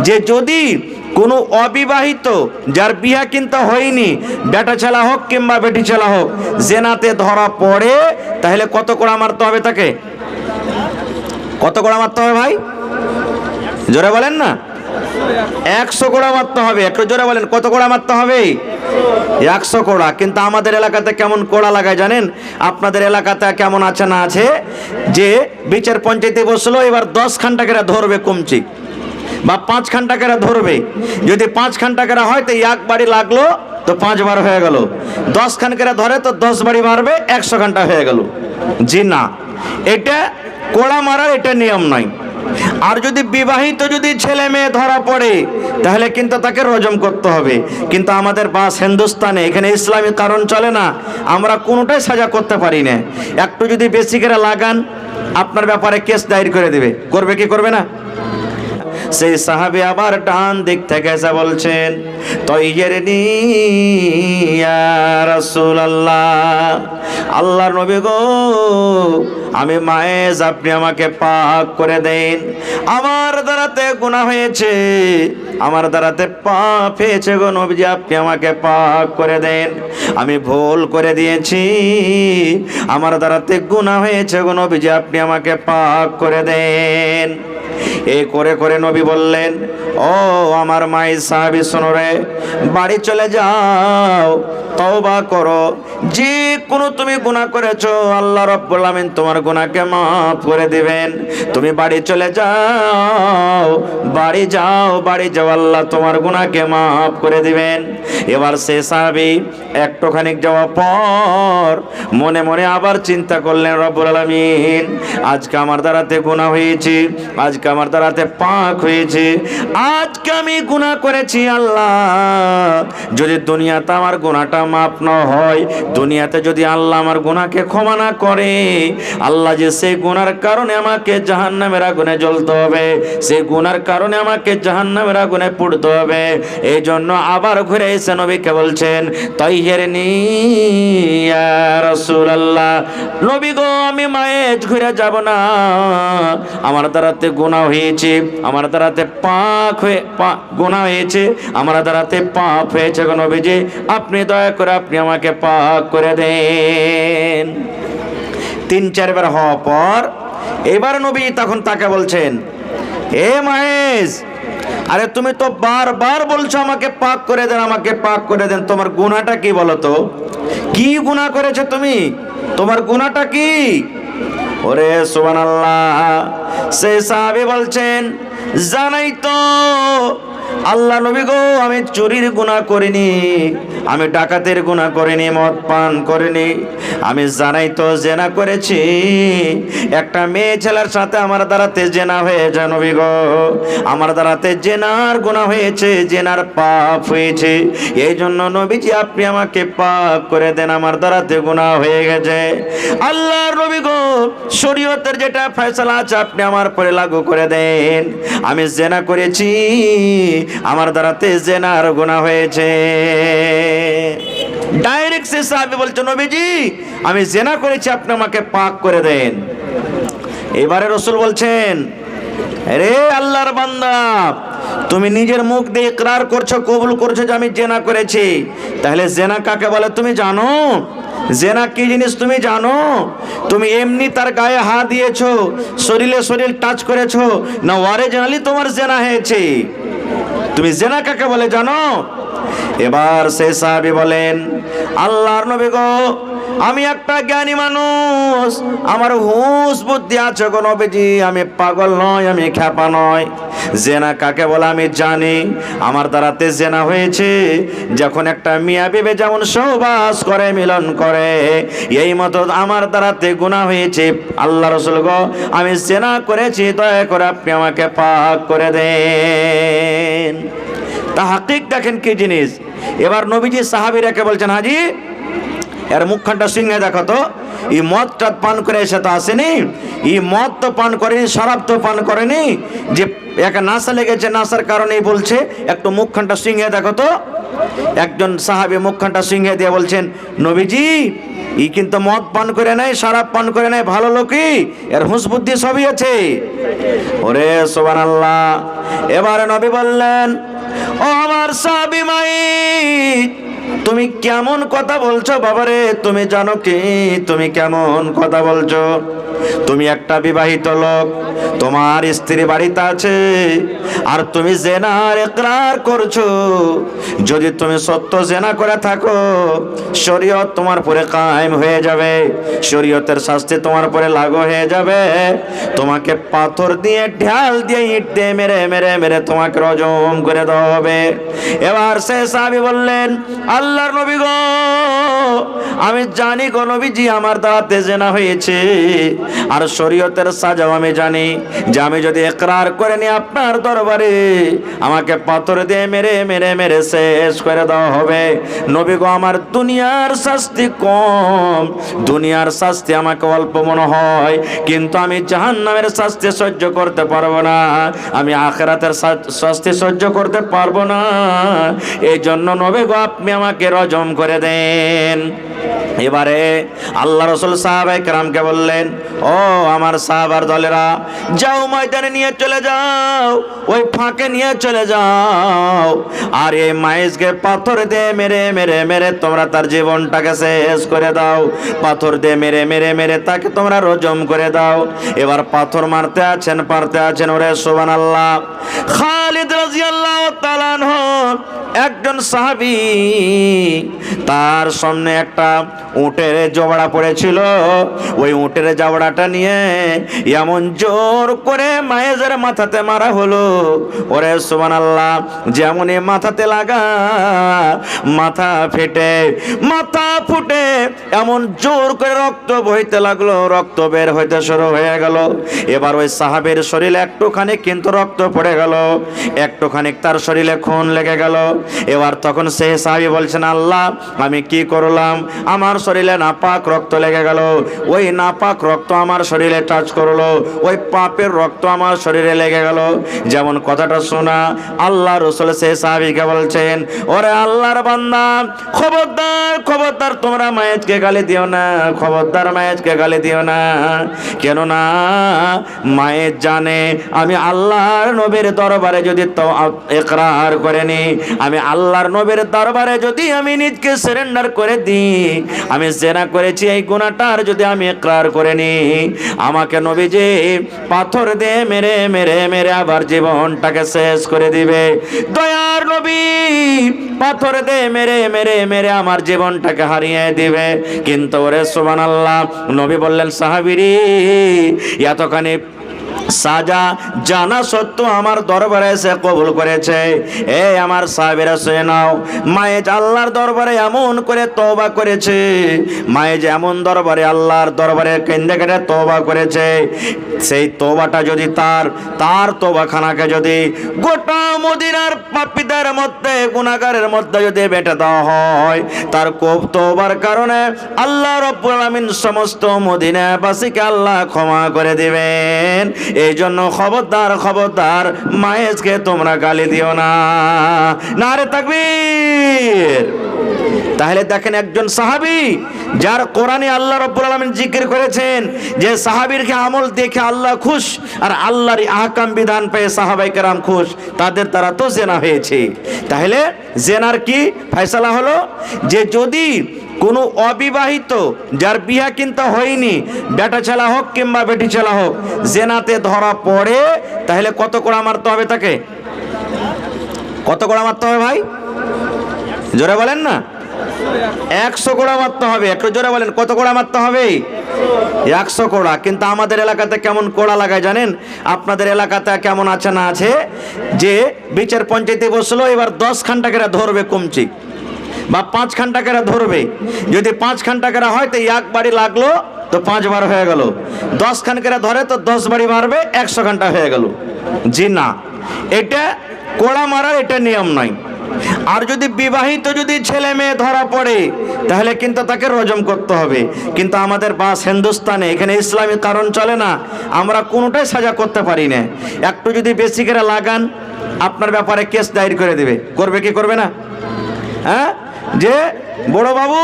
যে যদি কোনো অবিবাহিত যার বিয়া কিন্তু হয়নি, বেটা ছেলা হোক কিংবা বেটি ছেলা হোক, জেনাতে ধরা পড়ে তাহলে কত কোড়া মারতে হবে তাকে? কত কোড়া মারতে হবে ভাই? জোরে বলেন না। 100 কোড়া মারতে হবে। একটু জোরে বলেন, কত কোড়া মারতে হবে? 100 কোড়া। কিন্তু আমাদের এলাকাতে কেমন কোড়া লাগায় জানেন? আপনাদের এলাকাতে কেমন আছে না আছে যে বিচার পঞ্চায়েতে বসলো, এবার 10 খান টাকারা ধরবে কমচি বা 5 খান টাকারা ধরবে। যদি 5 খান টাকারা হয় তো এক বাড়ি লাগলো তো 5 বার হয়ে গেল। 10 খান করে ধরে তো 10 বাড়ি মারবে, 100 ঘন্টা হয়ে গেল। জি না, এটা কোড়া মারার এটা নিয়ম নয়। আর যদি বিবাহিত যদি ছেলে মেয়ে ধরা পড়ে তাহলে কিন্তু তাকে রজম করতে হবে। কিন্তু আমাদের বাস হিন্দুস্তানে এখানে ইসলামী কারণ চলে না, আমরা কোনোটাই সাজা করতে পারি না। একটু যদি বেশি করে লাগান আপনার ব্যাপারে কেস দায়ের করে দেবে। করবে কি করবে না? সেই সাহাবী আবার ডান দিক থেকে এসে বলছেন, তয়্যিরনি ইয়া রাসূলুল্লাহ, আল্লাহর নবী গো আমি মায়েজ, আপনি আমাকে পাক করে দেন। আমার দ্বারাতে গুনাহ হয়েছে, আমার দ্বারাতে পাপ হয়েছে গো নবীজি, আপনি আমাকে পাক করে দেন। আমি ভুল করে দিয়েছি, আমার দ্বারাতে গুনাহ হয়েছে গো নবীজি, আপনি আমাকে পাক করে দেন। এই করে করে নবী বললেন, ও আমার মাই সাহাবী শোনো রে, বাড়ি চলে যাও, তওবা করো। যে কোনো তুমি গুনাহ করেছো আল্লাহ রাব্বুল আমিন তোমার গুনাহকে মাফ করে দিবেন। তুমি বাড়ি চলে যাও, বাড়ি যাও, বাড়ি যাও, আল্লাহ তোমার গুনাহকে মাফ করে দিবেন। এবার সে সাহাবী একটুখানি যাওয়ার পর মনে মনে আবার চিন্তা করলেন, রব্বুল আলামিন আজকে আমার দ্বারাতে গুনাহ হয়েছে, আজকে আমার দ্বারাতে পাক হয়েছে, আজকে আমি গুনাহ করেছি। আল্লাহ যদি দুনিয়াতে আমার গুনাহটা মাফ না হয়, দুনিয়াতে যদি আল্লাহ আমার গুনাহকে ক্ষমা না করে, আল্লাহ যে সেই গুনার কারণে আমাকে জাহান্নামের আগুনে জ্বলতে হবে, সেই গুনার কারণে আমাকে জাহান্নামের আগুনে পুড়তে হবে। এই জন্য আবার ঘুরে এসে নবীকে বলছেন, তয়্যিরনি ইয়া রাসূলুল্লাহ, নবী গো আমি মায়েজ ঘুরে যাব না, আমার দ্বারাতে গুনাহ হয়েছে, আমার দ্বারাতে পাক হয়ে গুনাহ হয়েছে, আমার দ্বারাতে পাপ হয়েছে গো নবীজি, আপনি দয়া করে আপনি আমাকে পাক করে দেন। 3-4 বার হওয়ার পর এবার নবী তখন তাকে বলছেন, এ মায়েজ, আরে তুমি তো বারবার বলছো আমাকে পাক করে দেন, আমাকে পাক করে দেন, তোমার গুনাহটা কি বলো তো? কি গুনাহ করেছো তুমি? তোমার গুনাহটা কি? ওরে সুবহানাল্লাহ। সেই সাহাবী বলছেন, জানাই তো আল্লাহ নবী গো আমি চুরির গুনাহ করিনি, আমি ডাকাতের গুনাহ করিনি, মদ পান করিনি, আমি জানাই তো জেনা করেছি, একটা মেয়ে ছেলের সাথে আমার দ্বারাতে জেনা হয়েছে নবী গো, আমার দ্বারাতে জেনার গুনাহ হয়েছে, জেনার পাপ হয়েছে। এই জন্য নবীজি আপনি আমাকে পাক করে দেন, আমার দ্বারাতে গুনাহ হয়ে গেছে। আল্লাহর নবী গো শরীয়তের যেটা ফয়সালা আছে আপনি আমার পরে লাগু করে দেন। আমি জেনা করেছি, আমার দ্বারাতে জেনার গুনাহ হয়েছে। ডাইরেক্ট সে সাহাবী বলছে, নবীজি আমি জেনা করেছি, আপনি আমাকে পাক করে দেন। এবারে রাসূল বলছেন, রে আল্লাহর বান্দা, তুমি নিজের মুখ দিয়ে ইকরার করছো, কবুল করছো যে আমি জেনা করেছি, তাহলে জেনা কাকে বলে তুমি জানো? জেনা কি জিনিস তুমি জানো? তুমি এমনি তার গায়ে হাত দিয়েছো, শরীরে শরীর টাচ করেছো, না অরিজিনালি তোমার জেনা হয়েছে? তুমি জেনা কাকে বলে জানো? এবার সেই সাহাবী বলেন, আল্লাহর নবী গো আমি একটা জ্ঞানী মানুষ, আমার হুঁশ বুদ্ধি আছে গো নবীজি, আমি পাগল নয়, আমি খ্যাপা নয়। জেনা কাকে বলে আমি জানি, আমার দ্বারাতে জেনা হয়েছে যখন একটা মিয়া বিবি যেমন সহবাস করে, মিলন করে, এই মতো আমার দ্বারাতে গুনাহ হয়েছে। আল্লাহ রাসূল গো আমি জেনা করেছি, দয়া করে আপনি আমাকে পাক করে দেন। তাহকিক দেখেন কি জিনিস। এবার নবীজি সাহাবীরাকে বলছেন, হাজি এর মুখখানটা সিংহে দেখো তো, এই মদটা পান করে এসে তো আসেনি, এই মদ তো পান করেনি, শরাব তো পান করেনি, যে একা নাশা লেগেছে, নাশার কারণেই বলছে, একটু মুখখানটা সিংহে দেখো তো। একজন সাহাবী মুখখানটা সিংহে দিয়ে বলছেন, নবীজি ই কিন্তু মদ পান করে নাই, শরাব পান করে নাই, ভালো লোকই, এর হুঁশ বুদ্ধি সবই আছে। ওরে সুবহানাল্লাহ। এবারে নবী বললেন, ও আমার সাহাবী মাইত, তুমি কেমন কথা বলছো বাবারে? তুমি জানো কি তুমি কেমন কথা বলছো? তুমি একটা বিবাহিত লোক, তোমার স্ত্রী বাড়িতে আছে, আর তুমি জেনার ইকরার করছো। যদি তুমি সত্য জেনা করে থাকো, শরীয়ত তোমার পরে কায়েম হয়ে যাবে, শরীয়তের শাস্তি তোমার পরে লাগু হয়ে যাবে। তোমাকে পাথর দিয়ে, ঢাল দিয়ে, ইট দিয়ে মেরে মেরে মেরে তোমাকে রজম করে দেওয়া হবে। এবার সে সাহাবী বললেন, আল্লাহর নবী গো, আমি জানি গো নবীজি আমার দ্বারাতে জেনা হয়েছে, আর শরীয়তের সাজাও আমি জানি যে আমি যদি ইকরার করে নি আপনার দরবারে, আমাকে পাথর দিয়ে মেরে মেরে মেরে শেষ করে দেওয়া হবে। নবী গো, আমার দুনিয়ার শাস্তি কম, দুনিয়ার শাস্তি আমাকে অল্প মনে হয়, কিন্তু আমি জাহান্নামের শাস্তি সহ্য করতে পারবো না, আমি আখিরাতের শাস্তি সহ্য করতে পারবো না। এই জন্য নবী গো, আপনি আমাকে রজম করে দেন। এবারে আল্লাহ রাসূল সাহাবায়ে কেরামকে বললেন, ও আমার সাহাবার দলেরা, যাও ময়দানে নিয়ে চলে যাও, ওই ফাঁকে নিয়ে চলে যাও, আর এই মাইজকে পাথর দিয়ে মেরে মেরে মেরে তোমরা তার জীবনটাকে শেষ করে দাও, পাথর দিয়ে মেরে মেরে মেরে তাকে তোমরা রজম করে দাও। এবার পাথর মারতে আছেন, ওরে সুবহানাল্লাহ। খালিদ রাদিয়াল্লাহু তাআলা আনহু একজন সাহাবী, তার সামনে একটা উটের জবড়া পড়েছিল, ওই উটের জবড়াটা নিয়ে এমন জোর করে মায়েজের মাথাতে মারা হলো। ওরে সুবহানাল্লাহ, যেমনই মাথাতে লাগা, মাথা ফুটে এমন জোর করে রক্ত বইতে লাগলো, রক্ত বের হইতে শুরু হয়ে গেল। এবার ওই সাহাবীর শরীরে একটুখানি কিন্তু রক্ত পড়ে গেল, একটুখানি তার শরীরে খুন লেগে গেল। এবার তখন সেই সাহাবী বলছেন, আল্লাহ আমি কি করলাম? আমার শরীরে নাপাক রক্ত লেগে গেল, ওই নাপাক রক্ত আমার শরীরে টাচ করলো, ওই পাপের রক্ত আমার শরীরে লেগে গেল। যেমন কথাটা শোনা, আল্লাহ রাসূল সেই সাহাবীকে বলছেন, ওরে আল্লাহর বান্দা, খবরদার তোমরা মায়েজকে গালি দিও না, খবরদার মায়েজকে গালি দিও না। কেননা মায়ের জানে আমি আল্লাহর নবীর দরবারে যদি তো ইকরার করে নি, আমি আল্লাহর নবীর দরবারে যদি আমি নিজকে সারেন্ডার করে দিই, আমি জেনা করেছি এই গুনাহটার যদি আমি ইকরার করে নি, আমাকে নবীজি পাথর দিয়ে মেরে মেরে মেরে আবার জীবনটাকে শেষ করে দিবে। দয়ার নবী পাথর দিয়ে মেরে মেরে মেরে আমার জীবনটাকে হারিয়ে দিবে। কিন্তু ওরে সুবহানাল্লাহ, নবী বললেন, সাহাবীরে এতখানি সাজা জানা সত্ত্বেও আমার দরবারে এসে কবুল করেছে। এই আমার সাহাবীরা শুনে নাও, মায়েজ আল্লাহর দরবারে এমন করে তওবা করেছে, মায়েজ এমন দরবারে আল্লাহর দরবারে কেন্দ্রে কেটে তওবা করেছে, সেই তওবাটা যদি তার তওবাখানাকে যদি গোটা মদিনার পাপীদের মধ্যে, গুনাহগারের মধ্যে যদি বেটে দেওয়া হয়, তার খুব তওবার কারণে আল্লাহ রাব্বুল আলামিন সমস্ত মদিনাবাসীকে আল্লাহ ক্ষমা করে দিবেন। এই জন্য খবরদার মায়েজকে তোমরা গালি দিও না। নারে তাকবীর। তাহলে দেখেন, একজন সাহাবী যার কোরআনে আল্লাহ রাব্বুল আলামিন জিকির করেছেন যে সাহাবীর আমল দেখে আল্লাহ খুশ, আর আল্লাহর আহকাম বিধান পেয়ে সাহাবায়ে কেরাম খুশ, তাদের দ্বারা তো জেনা হয়েছে। তাহলে জেনার কি ফয়সালা হলো? যে যদি কোনো অবিবাহিত যার বিয়া কিন্তু হয়নি, বেটা ছেলা হোক কিংবা বেটি ছেলা হোক, জেনাতে ধরা পড়ে, তাহলে কত কোড়া মারতে হবে তাকে? কত কোড়া মারতে হবে ভাই? জোরে বলেন না। 100 কোড়া মারতে হবে। একটু জোরে বলেন, কত কোড়া মারতে হবে? 100 কোড়া। কিন্তু আমাদের এলাকাতে কেমন কোড়া লাগায় জানেন? আপনাদের এলাকাতে কেমন আছে না আছে, যে বিচার পঞ্চায়েতে বসলো, এবার 10 খান টাকারা ধরবে কমচি, বা 5 খান টাকারা ধরবে। যদি 5 খান টাকারা হয় তো একবারই লাগলো তো 5 বার হয়ে গেল। 10 খান করে ধরে তো 10 বারই মারবে, 100 ঘন্টা হয়ে গেল। জি না, এটা কোড়া মারার এটা নিয়ম নয়। আর যদি বিবাহিত যদি ছেলে মেয়ে ধরা পড়ে, তাহলে কিন্তু তাকে রজম করতে হবে। কিন্তু আমাদের বাস হিন্দুস্তানে এখানে ইসলামী কারণ চলে না, আমরা কোনোটাই সাজা করতে পারি না। একটু যদি বেশি করে লাগান, আপনার ব্যাপারে কেস দায়ের করে দেবে। করবে কি করবে না? হ্যাঁ, যে বড় বাবু,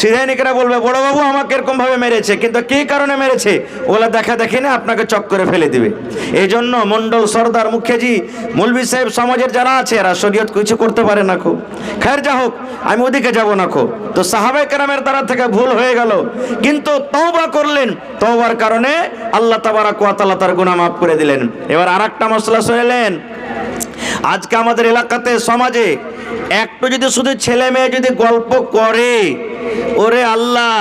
সিধাইনিকেরা বলবে বড় বাবু আমাকে এরকম ভাবে মেরেছে, কিন্তু কি কারণে মেরেছে ওগুলা দেখা দেখি না আপনাকে চক করে ফেলে দিবে। এই জন্য মন্ডল, সর্দার, মুখিয়াজি, মৌলভী সাহেব, সমাজের যারা আছে এরা শরীয়ত কিছু করতে পারে না। খো খৈর যা হোক, আমি ওদিকে যাব না। খো তো সাহাবায়ে কেরামের দ্বারা থেকে ভুল হয়ে গেল, কিন্তু তওবা করলেন, তওবার কারণে আল্লাহ তাবারক ওয়া তাআলা তার গুনাহ মাফ করে দিলেন। এবার আরেকটা মশলা শুনলেন, আজকে আমাদের এলাকাতে, সমাজে একটু যদি শুধু ছেলে মেয়ে যদি গল্প করে, ওরে আল্লাহ,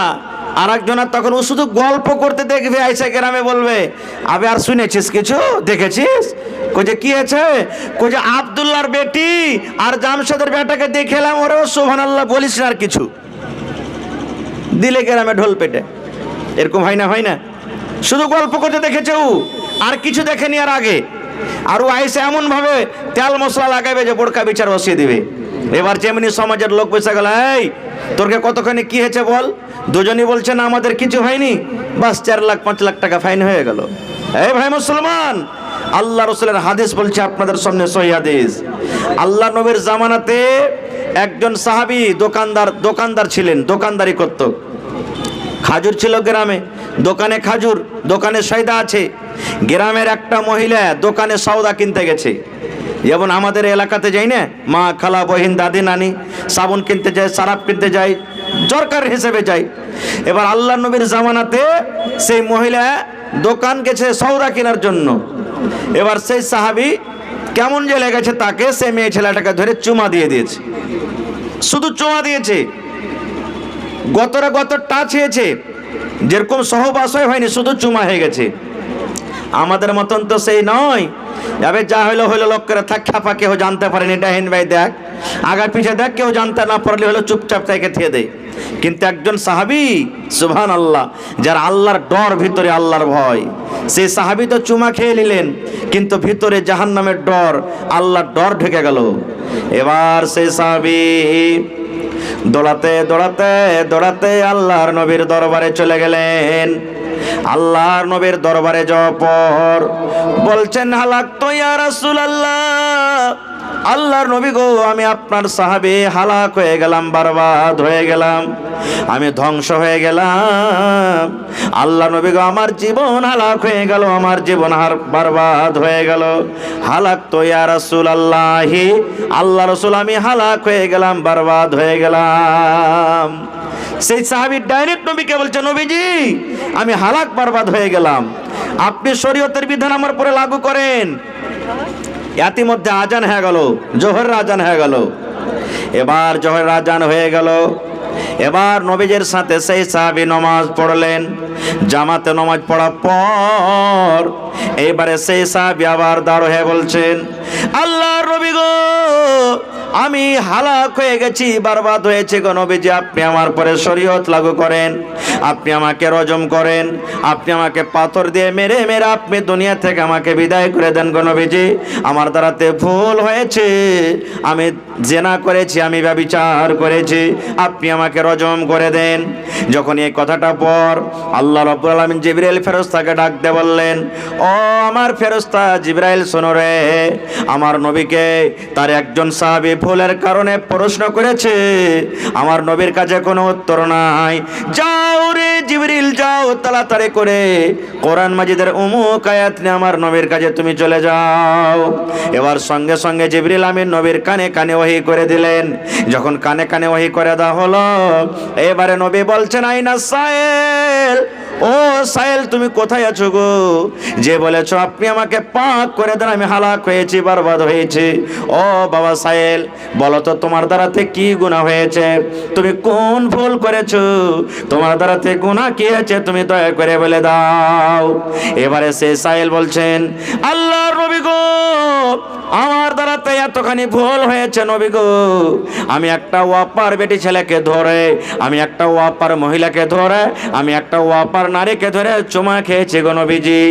আর একজনের তখন ও শুধু গল্প করতে দেখবে, আইসা গ্রামে বলবে আবে আর শুনেছিস কিছু, দেখেছিস? কোজে কি আছে? কোজে আব্দুল্লাহর বেটি আর জামশেদের বেটাকে দেখেলাম, ওরে সুবহানাল্লাহ বলিস না আর কিছু, দিলে গ্রামে ঢোল পেটে। এরকম হয় না? হয় না? শুধু গল্প করতে দেখেছে ও, আর কিছু দেখেনি আর আগে। আর ও আইসে এমন ভাবে তেল মশলা লাগাবে যে বোরকা বিচার বসিয়ে দিবে। এবার যেমনি সমাজের লোক বসে গেল, এই তোরকে কতখানি কি হয়েছে বল? দুজনই বলছে না আমাদের কিছু হয়নি, বাস 4 লাখ 5 লাখ টাকা ফাইন হয়ে গেল। এই ভাই মুসলমান, আল্লাহ রসুলের হাদিস বলছে আপনাদের সামনে, সহিহ হাদিস। আল্লাহ নবীর জামানাতে একজন সাহাবী দোকানদার ছিলেন, দোকানদারি করত। খাজুর ছিল গ্রামে, দোকানে খাজুর, দোকানে সয়দা আছে। গ্রামের একটা মহিলা দোকানে সওদা কিনতে গেছে, যেমন আমাদের এলাকাতে যাই না, মা, খালা, বহিন, দাদি, নানি সাবুন কিনতে যায়, সারাপ কিনতে যায়, দরকার হিসেবে যায়। এবার আল্লাহ নবীর জামানাতে সেই মহিলা দোকান গেছে সওদা কেনার জন্য। এবার সেই সাহাবী কেমন যে লেগেছে তাকে, সে মেয়ে ছেলেটাকে ধরে চুমা দিয়ে দিয়েছে। শুধু চুমা দিয়েছে, গত টাচ হয়েছে, যেরকম সহবাসই হয়নি, শুধু চুমা হয়ে গেছে। আমাদের মতন তো সেই নয়, যাবে যা হইলো হইলো, লোক করে থাক, খাপা কেউ জানতে পারেনি, ডাহিন ভাই দেখ, আগা পিছে দেখ, কেউ জানতে না পারলে হলো চুপচাপ থেকে থিয়ে দেয়। কিন্তু একজন সাহাবী, সুবহানাল্লাহ, যার আল্লাহর ডর, ভিতরে আল্লাহর ভয়, সেই সাহাবী তো চুমা খেয়ে নিলেন, কিন্তু ভিতরে জাহান্নামের ডর, আল্লাহর ডর ঢুকে গেল। এবার সেই সাহাবী দৌড়াতে দৌড়াতে দৌড়াতে আল্লাহর নবীর দরবারে চলে গেলেন। আল্লাহর নবীর দরবারে যাওয়ার পর বলছেন, হালাক তো ইয়া রাসূলুল্লাহ, আল্লাহর নবী গো, আমি আপনার সাহাবী হালাক হয়ে গেলাম, বরবাদ হয়ে গেলাম, আমি ধ্বংস হয়ে গেলাম। আল্লাহ নবী গো, আমার জীবন হালাক হয়ে গেল, আমার জীবন বরবাদ হয়ে গেল। হালাক তো ইয়া রাসূলুল্লাহ, আল্লাহ রাসূল, আমি হালাক হয়ে গেলাম, বরবাদ হয়ে গেলাম। সেই সাহাবী ডাইরেক্ট নবীকে বলছে, নবীজি আমি হালাক বরবাদ হয়ে গেলাম, আপনি শরীয়তের বিধান আমার পরে লাগু করেন। ইতিমধ্যে আজান হয়ে গেল, জোহরের আজান হয়ে গেল। এবার জোহরের আজান হয়ে গেল, এবার নবীজির সাথে সেই সাহাবী নামাজ পড়লেন। জামাতে নামাজ পড়ার পর এইবারে সেই সাহাবী আবার দাঁড় হয়ে বলছেন, আল্লাহর নবী গো, আমি হালাক হয়ে গেছি, বরবাদ হয়েছে গো নবীজি, আপনি আমার পরে শরীয়ত লাগু করেন, আপনি আমাকে রজম করেন, আপনি আমাকে পাথর দিয়ে মেরে মেরে আপনি দুনিয়া থেকে আমাকে বিদায় করে দেন গো নবীজি, আমার দ্বারাতে ভুল হয়েছে, আমি জিনা করেছি, আমি ব্যভিচার করেছি, আপনি আমাকে রজম করে দেন। যখন এই কথাটা পর আল্লাহ রাব্বুল আলামিন জিবরাইল ফেরেশতাকে ডাক দিয়ে বললেন, ও আমার ফেরেশতা জিবরাইল, শোনো রে, আমার নবীকে তার একজন সাহাবী ভুলের কারণে প্রশ্ন করেছে, আমার নবীর কাছে কোনো উত্তর নাই। যাও রে জিবরিল, যাও তাড়াতাড়ি করে কোরআন মাজিদের অমুক আয়াত নিয়ে আমার নবীর কাছে তুমি চলে যাও। এবার সঙ্গে সঙ্গে জিবরিল আমিন নবীর কানে কানে ওহী করে দিলেন। যখন কানে কানে ওহী করে দেওয়া হলো, এবারে নবী বলছেন, আইনা সাইল, ও সাইল তুমি কোথায় আছো গো, যে বলেছো আপনি আমাকে পাক করে দেন, আমি হালাক হয়েছি, বরবাদ হয়েছি। ও বাবা সাইল, বলো তো তোমার দ্বারাতে কি গুনাহ হয়েছে, তুমি কোন ভুল করেছো, তোমার দ্বারাতে গুনাহ কি হয়েছে, তুমি দয়া করে বলে দাও। এবারে সে সাইল বলছেন, আল্লাহর নবী গো, আমার দ্বারাতে এতখানি ভুল হয়েছে নবী গো, আমি একটা ওয়াপার বেটি ছেলেকে ধরে, আমি একটা ওয়াপার মহিলাকে ধরে, আমি একটা ওয়াপার নারীকে ধরে চুমা খেয়েছি গো নবীজি,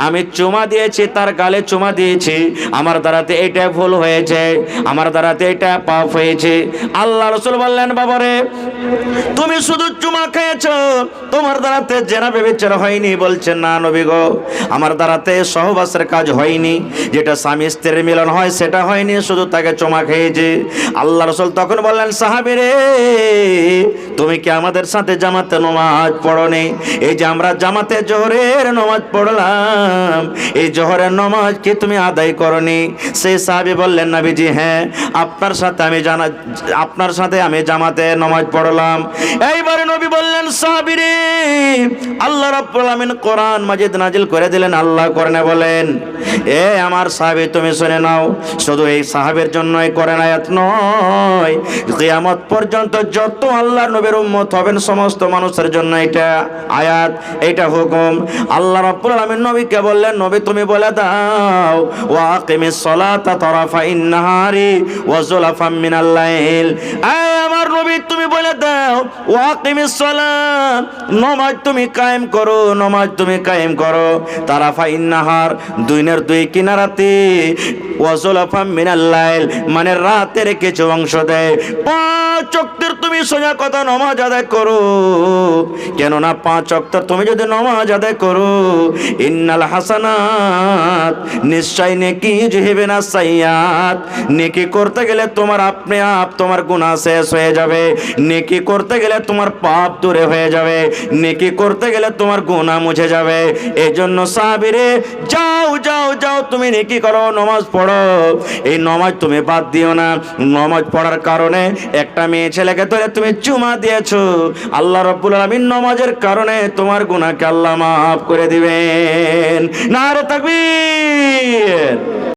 আমি চুমা দিয়েছি, তার গালে চুমা দিয়েছি, আমার দ্বারাতে এটা ভুল হয়েছে, আমার দ্বারাতে এটা পাপ হয়েছে। আল্লাহ রাসূল বললেন, বাবারে তুমি শুধু চুমা খেয়েছো, তোমার দ্বারাতে জেনা ব্যভিচার হয়নি। বলছেন, না নবী গো, আমার দ্বারাতে সহবাসের কাজ হয়নি, যেটা স্বামী স্ত্রীর মিলন হয় সেটা হয়নি, নিয়ে শুধু তাকে চমা খেয়েছে। আল্লাহ রাসূল তখন বললেন, সাহাবী রে, তুমি কি আমাদের সাথে জামাতে নামাজ পড়োনি? এই যে আমরা জামাতে জোহরের নামাজ পড়লাম, এই জোহরের নামাজ কি তুমি আদায় করনি? সেই সাহাবী বললেন, নবীজি হ্যাঁ, আপনার সাথে আমি জামাতে নামাজ পড়লাম। এইবারে নবী বললেন, সাহাবী রে, আল্লাহ রাব্বুল আলামিন কোরআন মাজিদ নাজিল করে দিলেন। আল্লাহ কোরআনে বলেন, এ আমার সাহাবী তুমি শুনে নাও, শুধু এই সাহাবীর জন্যই কোরআন আয়াত নয়, কিয়ামত পর্যন্ত যত আল্লাহর নবীর উম্মত হবেন সমস্ত মানুষের জন্য এটা আয়াত, এটা হুকুম। আল্লাহ রাব্বুল আলামিন নবীকে বললেন, নবী তুমি বলে দাও, ওয়া আকিমিস সালাতা তারাফাইন নাহারি ওয়া যুলাফাম মিনাল লাইল। আমার নবী তুমি বলে দাও, ওয়া আকিমিস সালাত, নামাজ তুমি কায়েম করো, নামাজ তুমি কায়েম করো, তারাফাইন নাহার, দুইনের দুই কিনারাতে, ওয়া যুলাফাম মিনাল লাইল, মানে রাতের কিছু অংশ দেয়। 5 ওয়াক্তের তুমি সোজা কথা নামাজ আদায় করো, কেননা 5 ওয়াক্তের তুমি যদি নামাজ আদায় করো, ইন্নাল হাসানাত, নিশ্চয় নেকি যুহিবিনা সাইয়াত, নেকি করতে গেলে তোমার আপনি আপ তোমার গুনাহ শেষ হয়ে যাবে, নেকি করতে গেলে তোমার পাপ দূরে হয়ে যাবে, নেকি করতে গেলে তোমার গুনাহ মুছে যাবে। এই জন্য সাহাবীরে, যাও যাও যাও, তুমি নেকি করো, নামাজ পড়ো। এই নামাজ তুমি বাদ দিও না। নামাজ পড়ার কারণে একটা মেয়ে ছেলেকে ধরে তুমি চুমা দিয়েছো, আল্লাহ রাব্বুল আলামিন নামাজের কারণে তোমার গুনাহকে আল্লাহ মাফ করে দিবেন। নারে তাকবীর।